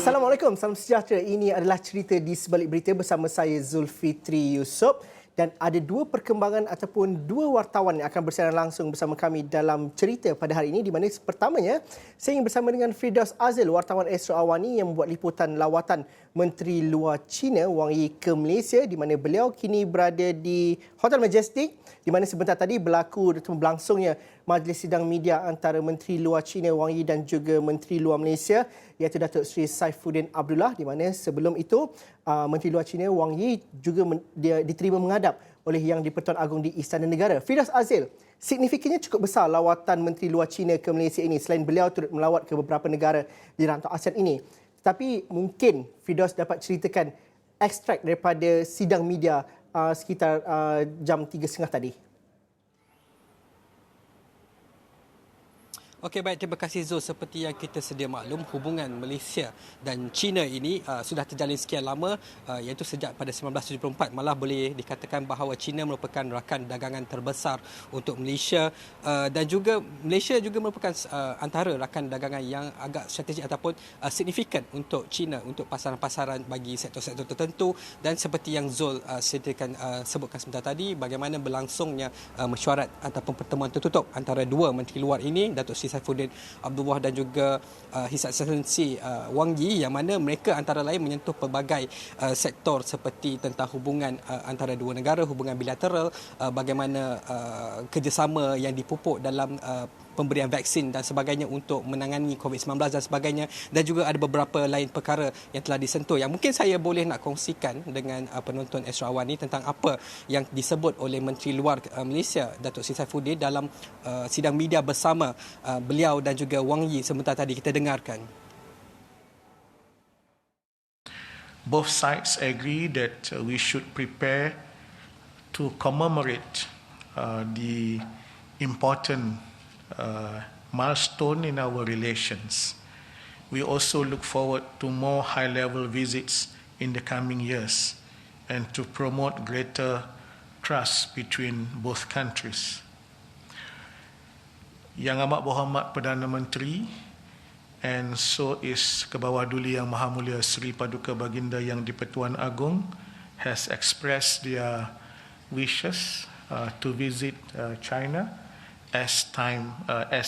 Assalamualaikum, salam sejahtera. Ini adalah cerita di sebalik berita bersama saya Zulfitri Yusof. Dan ada dua perkembangan ataupun dua wartawan yang akan bersiaran langsung bersama kami dalam cerita pada hari ini. Di mana pertamanya, saya ingin bersama dengan Firdaus Azil, wartawan Astro Awani yang membuat liputan lawatan Menteri Luar China Wang Yi ke Malaysia, di mana beliau kini berada di Hotel Majestic, di mana sebentar tadi berlangsungnya majlis sidang media antara Menteri Luar China Wang Yi dan juga Menteri Luar Malaysia, iaitu Datuk Seri Saifuddin Abdullah, di mana sebelum itu Menteri Luar China Wang Yi juga dia diterima menghadap oleh Yang di-Pertuan Agong di Istana Negara. Firdaus Azil, signifikannya cukup besar lawatan Menteri Luar China ke Malaysia ini selain beliau turut melawat ke beberapa negara di rantau ASEAN ini. Tetapi mungkin Firdaus dapat ceritakan ekstrak daripada sidang media sekitar jam 3.30 tadi. Okey, baik, terima kasih Zul. Seperti yang kita sedia maklum, hubungan Malaysia dan China ini sudah terjalin sekian lama, iaitu sejak pada 1974. Malah boleh dikatakan bahawa China merupakan rakan dagangan terbesar untuk Malaysia, dan juga Malaysia juga merupakan antara rakan dagangan yang agak strategik ataupun signifikan untuk China untuk pasaran-pasaran bagi sektor-sektor tertentu. Dan seperti yang Zul sebutkan sebentar tadi, bagaimana berlangsungnya mesyuarat ataupun pertemuan tertutup antara dua menteri luar ini, Datuk Seri Saifuddin Abdullah dan juga His Excellency Wang Yi, yang mana mereka antara lain menyentuh pelbagai sektor seperti tentang hubungan antara dua negara, hubungan bilateral, bagaimana kerjasama yang dipupuk dalam pemberian vaksin dan sebagainya untuk menangani COVID-19 dan sebagainya, dan juga ada beberapa lain perkara yang telah disentuh yang mungkin saya boleh nak kongsikan dengan penonton Astro Awani tentang apa yang disebut oleh Menteri Luar Malaysia Datuk Seri Saifuddin dalam sidang media bersama beliau dan juga Wang Yi sebentar tadi. Kita dengarkan. Both sides agree that we should prepare to commemorate the important milestone in our relations. We also look forward to more high-level visits in the coming years and to promote greater trust between both countries. Yang Amat Berhormat Perdana Menteri, and so is Kebawah Duli Yang Maha Mulia Seri Paduka Baginda Yang di-Pertuan Agong, has expressed their wishes to visit China as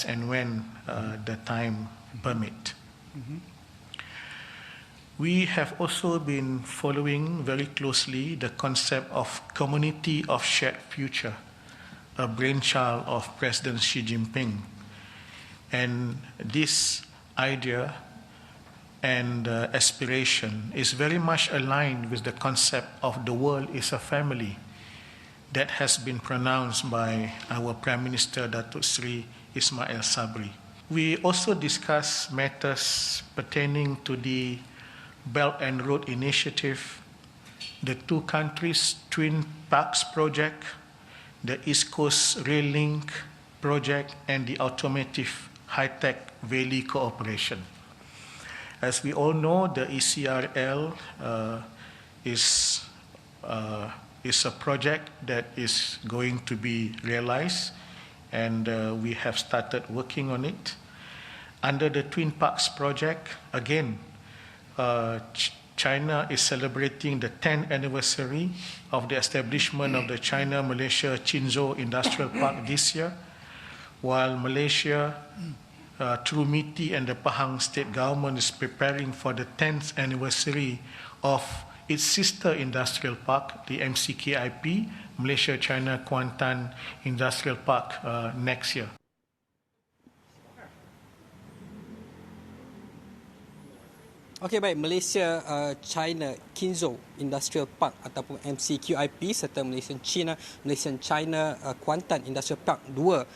and when the time permit. We have also been following very closely the concept of community of shared future, a brainchild of President Xi Jinping. And this idea and aspiration is very much aligned with the concept of the world is a family that has been pronounced by our Prime Minister Datuk Seri Ismail Sabri. We also discuss matters pertaining to the Belt and Road Initiative, the two countries' twin parks project, the East Coast Rail Link project, and the automotive high-tech Valley cooperation. As we all know, the ECRL is a project that is going to be realized, and we have started working on it. Under the Twin Parks project, again, China is celebrating the 10th anniversary of the establishment of the China-Malaysia Qinzhou Industrial Park this year, while Malaysia, through MITI and the Pahang State Government, is preparing for the 10th anniversary of its sister industrial park, the MCKIP, Malaysia-China Kuantan Industrial Park, next year. Okey, baik, Malaysia China Qinzhou Industrial Park ataupun MCQIP serta Malaysian-China Kuantan Industrial Park, dua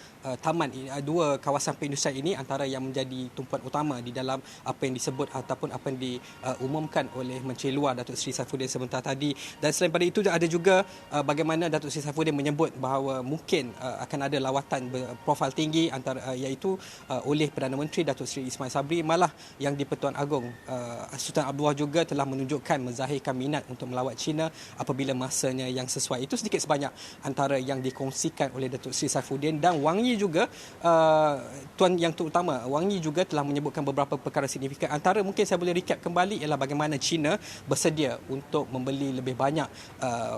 kawasan perindustrian ini antara yang menjadi tumpuan utama di dalam apa yang disebut ataupun apa yang diumumkan oleh Menteri Luar Datuk Seri Saifuddin sebentar tadi. Dan selain pada itu ada juga bagaimana Datuk Seri Saifuddin menyebut bahawa mungkin akan ada lawatan berprofil tinggi antara iaitu oleh Perdana Menteri Datuk Seri Ismail Sabri, malah Yang di-Pertuan Agong Sultan Abdullah juga telah menunjukkan menzahirkan minat untuk melawat China apabila masanya yang sesuai. Itu sedikit sebanyak antara yang dikongsikan oleh Datuk Seri Saifuddin. Dan Wang Yi juga, tuan yang terutama, Wang Yi juga telah menyebutkan beberapa perkara signifikan. Antara mungkin saya boleh recap kembali ialah bagaimana China bersedia untuk membeli lebih banyak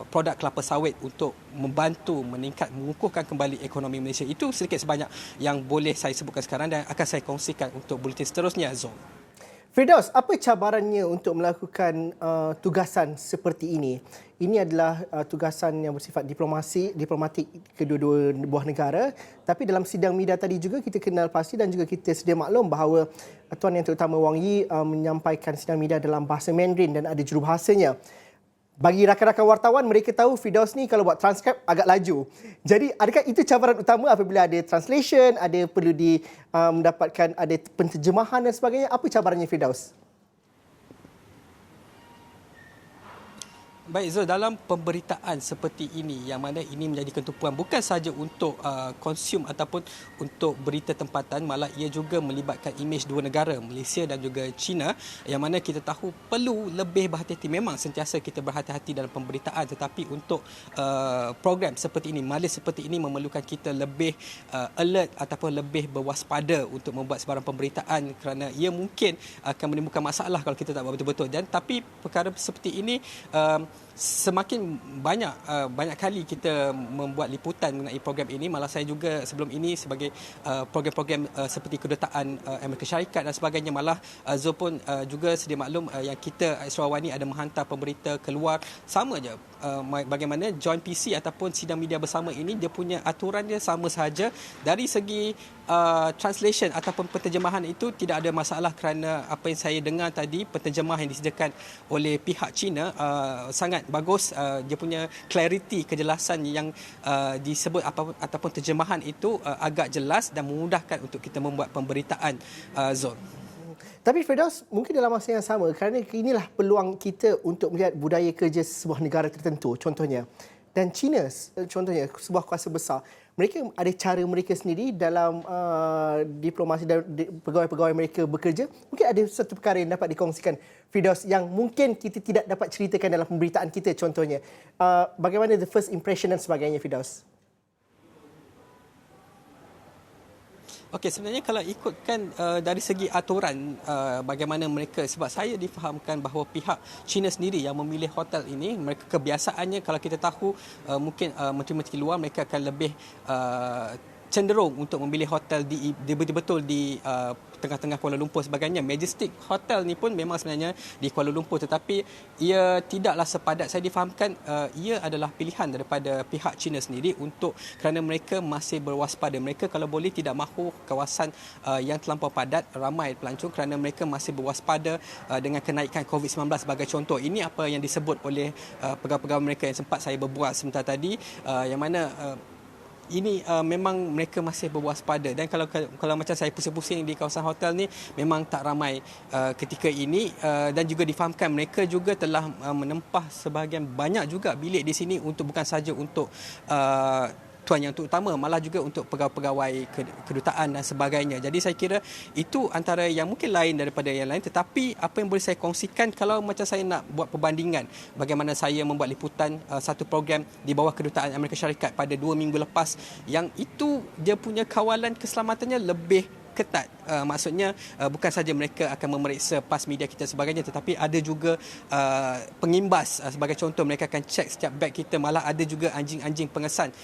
produk kelapa sawit untuk membantu mengukuhkan kembali ekonomi Malaysia. Itu sedikit sebanyak yang boleh saya sebutkan sekarang dan akan saya kongsikan untuk buletin seterusnya, Zul. Firdaus, apa cabarannya untuk melakukan tugasan seperti ini? Ini adalah tugasan yang bersifat diplomatik kedua-dua buah negara. Tapi dalam sidang media tadi juga kita kenal pasti dan juga kita sedia maklum bahawa Tuan Yang Terutama Wang Yi menyampaikan sidang media dalam bahasa Mandarin dan ada jurubahasanya. Bagi rakan-rakan wartawan, mereka tahu Firdaus ni kalau buat transkrip agak laju. Jadi adakah itu cabaran utama apabila ada translation, ada perlu mendapatkan ada penterjemahan dan sebagainya? Apa cabarannya Firdaus? Baik Zul, dalam pemberitaan seperti ini yang mana ini menjadi ketumpuan bukan sahaja untuk konsum ataupun untuk berita tempatan, malah ia juga melibatkan imej dua negara, Malaysia dan juga China, yang mana kita tahu perlu lebih berhati-hati. Memang sentiasa kita berhati-hati dalam pemberitaan, tetapi untuk program seperti ini, majlis seperti ini memerlukan kita lebih alert ataupun lebih berwaspada untuk membuat sebarang pemberitaan kerana ia mungkin akan menimbulkan masalah kalau kita tak buat betul-betul. Dan tapi perkara seperti ini semakin banyak kali kita membuat liputan mengenai program ini. Malah saya juga sebelum ini sebagai program-program seperti Kedutaan Amerika Syarikat dan sebagainya, malah Zul pun juga sedia maklum yang kita Sarawani ada menghantar pemberita keluar. Sama je bagaimana joint PC ataupun sidang media bersama ini, dia punya aturan dia sama sahaja. Dari segi translation ataupun penterjemahan itu tidak ada masalah kerana apa yang saya dengar tadi, penterjemah yang disediakan oleh pihak China sangat bagus. Dia punya clarity, kejelasan yang disebut ataupun terjemahan itu agak jelas dan memudahkan untuk kita membuat pemberitaan, Zul. Tapi Firdaus, mungkin dalam masa yang sama, kerana inilah peluang kita untuk melihat budaya kerja sebuah negara tertentu, contohnya. Dan China, contohnya, sebuah kuasa besar, mereka ada cara mereka sendiri dalam diplomasi dan pegawai-pegawai mereka bekerja. Mungkin ada satu perkara yang dapat dikongsikan, Firdaus, yang mungkin kita tidak dapat ceritakan dalam pemberitaan kita, contohnya. Bagaimana the first impression dan sebagainya, Firdaus? Okey, sebenarnya kalau ikutkan dari segi aturan bagaimana mereka, sebab saya difahamkan bahawa pihak China sendiri yang memilih hotel ini, mereka kebiasaannya kalau kita tahu mungkin menteri-menteri luar mereka akan lebih cenderung untuk memilih hotel betul-betul di tengah-tengah Kuala Lumpur sebagainya. Majestic Hotel ni pun memang sebenarnya di Kuala Lumpur, tetapi ia tidaklah sepadat. Saya difahamkan ia adalah pilihan daripada pihak China sendiri untuk kerana mereka masih berwaspada. Mereka kalau boleh tidak mahu kawasan yang terlampau padat, ramai pelancong kerana mereka masih berwaspada dengan kenaikan COVID-19 sebagai contoh. Ini apa yang disebut oleh pegawai-pegawai mereka yang sempat saya berbual sebentar tadi, yang mana ini memang mereka masih berwaspada. Dan kalau macam saya pusing-pusing di kawasan hotel ni, memang tak ramai ketika ini. Dan juga difahamkan mereka juga telah menempah sebahagian banyak juga bilik di sini untuk bukan saja untuk Tuan Yang Terutama, malah juga untuk pegawai-pegawai kedutaan dan sebagainya. Jadi saya kira itu antara yang mungkin lain daripada yang lain. Tetapi apa yang boleh saya kongsikan, kalau macam saya nak buat perbandingan bagaimana saya membuat liputan satu program di bawah Kedutaan Amerika Syarikat pada 2 minggu lepas, yang itu dia punya kawalan keselamatannya lebih ketat. Maksudnya bukan saja mereka akan memeriksa pas media kita sebagainya, tetapi ada juga pengimbas. Sebagai contoh, mereka akan cek setiap beg kita, malah ada juga anjing-anjing pengesan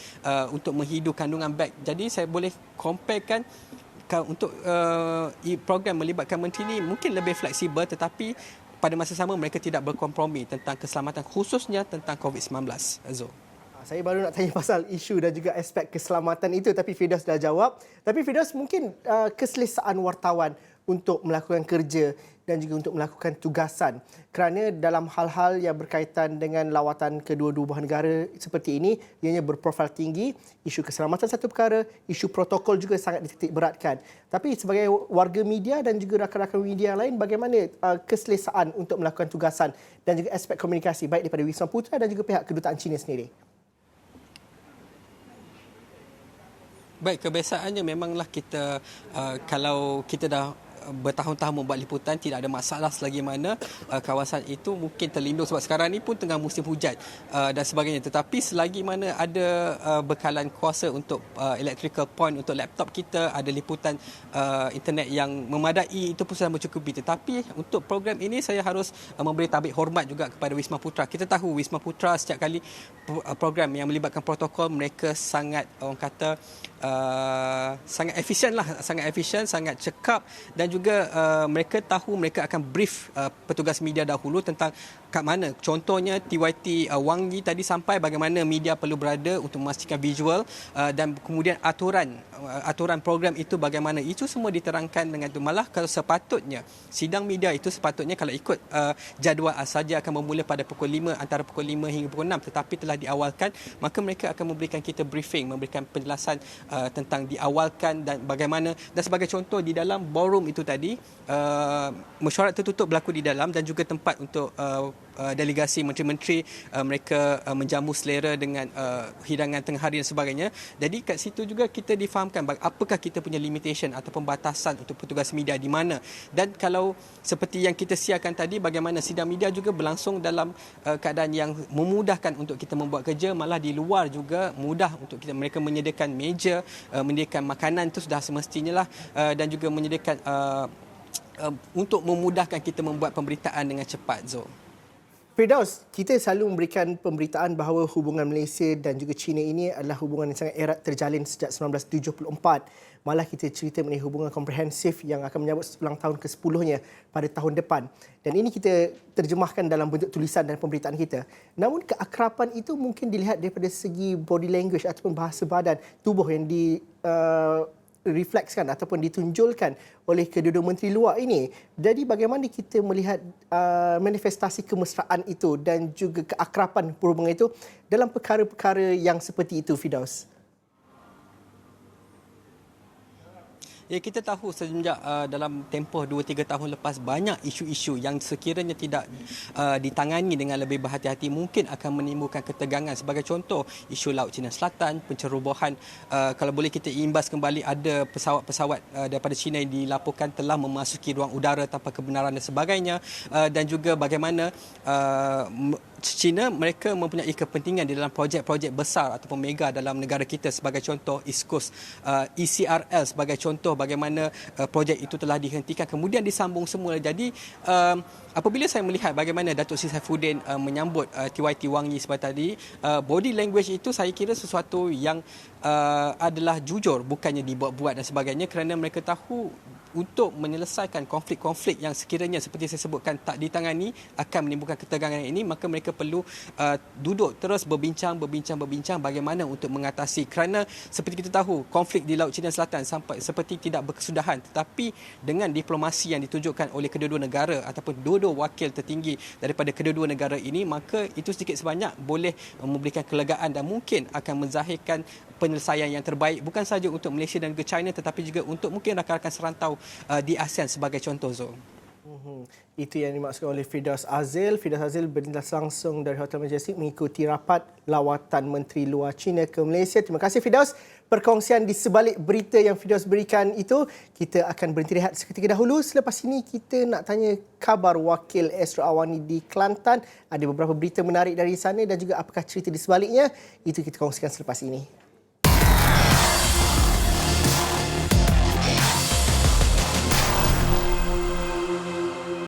untuk menghidu kandungan beg. Jadi saya boleh comparekan untuk program melibatkan menteri ini mungkin lebih fleksibel, tetapi pada masa sama mereka tidak berkompromi tentang keselamatan, khususnya tentang COVID-19. Azul. Saya baru nak tanya pasal isu dan juga aspek keselamatan itu, tapi Firdaus dah jawab. Tapi Firdaus, mungkin keselesaan wartawan untuk melakukan kerja dan juga untuk melakukan tugasan. Kerana dalam hal-hal yang berkaitan dengan lawatan kedua-dua buah negara seperti ini, ianya berprofil tinggi, isu keselamatan satu perkara, isu protokol juga sangat dititik beratkan. Tapi sebagai warga media dan juga rakan-rakan media yang lain, bagaimana keselesaan untuk melakukan tugasan dan juga aspek komunikasi baik daripada Wisma Putra dan juga pihak kedutaan China sendiri? Baik, kebiasaannya memanglah kita kalau kita dah bertahun-tahun membuat liputan, tidak ada masalah selagi mana kawasan itu mungkin terlindung sebab sekarang ni pun tengah musim hujan dan sebagainya. Tetapi selagi mana ada bekalan kuasa untuk electrical point untuk laptop kita, ada liputan internet yang memadai, itu pun sudah mencukupi. Tetapi untuk program ini saya harus memberi tabik hormat juga kepada Wisma Putra. Kita tahu Wisma Putra setiap kali program yang melibatkan protokol, mereka sangat, orang kata, sangat efisien lah, sangat cekap, dan juga mereka tahu mereka akan brief petugas media dahulu tentang kat mana. Contohnya TYT Wang Yi tadi sampai bagaimana media perlu berada untuk memastikan visual, dan kemudian aturan program itu bagaimana. Itu semua diterangkan dengan itu. Malah kalau sepatutnya sidang media itu sepatutnya kalau ikut jadual saja akan bermula pada pukul 5, antara pukul 5 hingga pukul 6, tetapi telah diawalkan, maka mereka akan memberikan kita briefing, memberikan penjelasan tentang diawalkan dan bagaimana. Dan sebagai contoh, di dalam ballroom itu tadi mesyuarat tertutup berlaku di dalam, dan juga tempat untuk delegasi menteri-menteri mereka menjamu selera dengan hidangan tengah hari dan sebagainya. Jadi kat situ juga kita difahamkan apakah kita punya limitation atau pembatasan untuk petugas media di mana. Dan kalau seperti yang kita siarkan tadi, bagaimana sidang media juga berlangsung dalam keadaan yang memudahkan untuk kita membuat kerja, malah di luar juga mudah untuk kita. Mereka menyediakan meja, menyediakan makanan, itu sudah semestinya lah, dan juga menyediakan untuk memudahkan kita membuat pemberitaan dengan cepat, Zul. Firdaus, kita selalu memberikan pemberitaan bahawa hubungan Malaysia dan juga China ini adalah hubungan yang sangat erat terjalin sejak 1974. Malah kita cerita mengenai hubungan komprehensif yang akan menyambut ulang tahun ke-10-nya pada tahun depan. Dan ini kita terjemahkan dalam bentuk tulisan dan pemberitaan kita. Namun keakraban itu mungkin dilihat daripada segi body language ataupun bahasa badan tubuh yang reflekskan ataupun ditunjulkan oleh kedua-dua menteri luar ini. Jadi bagaimana kita melihat manifestasi kemesraan itu dan juga keakraban perhubungan itu dalam perkara-perkara yang seperti itu, Firdaus? Ya, kita tahu semenjak dalam tempoh 2-3 tahun lepas, banyak isu-isu yang sekiranya tidak ditangani dengan lebih berhati-hati mungkin akan menimbulkan ketegangan. Sebagai contoh, isu Laut Cina Selatan, pencerobohan, kalau boleh kita imbas kembali, ada pesawat-pesawat daripada China yang dilaporkan telah memasuki ruang udara tanpa kebenaran dan sebagainya, dan juga bagaimana China mereka mempunyai kepentingan di dalam projek-projek besar ataupun mega dalam negara kita. Sebagai contoh East Coast ECRL, sebagai contoh bagaimana projek itu telah dihentikan kemudian disambung semula. Jadi apabila saya melihat bagaimana Datuk Seri Saifuddin menyambut TYT Wang Yi seperti tadi, body language itu saya kira sesuatu yang adalah jujur, bukannya dibuat-buat dan sebagainya, kerana mereka tahu untuk menyelesaikan konflik-konflik yang sekiranya seperti saya sebutkan tak ditangani akan menimbulkan ketegangan ini, maka mereka perlu duduk terus berbincang bagaimana untuk mengatasi. Kerana seperti kita tahu, konflik di Laut Cina Selatan sampai seperti tidak berkesudahan, tetapi dengan diplomasi yang ditunjukkan oleh kedua-dua negara ataupun dua-dua wakil tertinggi daripada kedua-dua negara ini, maka itu sedikit sebanyak boleh memberikan kelegaan dan mungkin akan menzahirkan penyelesaian yang terbaik bukan sahaja untuk Malaysia dan juga China, tetapi juga untuk mungkin rakan-rakan serantau di ASEAN sebagai contoh, Zul. Itu yang dimaksudkan oleh Firdaus Azil. Firdaus Azil berintas langsung dari Hotel Majestic mengikuti rapat lawatan Menteri Luar China ke Malaysia. Terima kasih, Firdaus. Perkongsian di sebalik berita yang Firdaus berikan itu, kita akan berhenti rehat seketika dahulu. Selepas ini kita nak tanya khabar Wakil Astro Awani di Kelantan. Ada beberapa berita menarik dari sana dan juga apakah cerita di sebaliknya. Itu kita kongsikan selepas ini.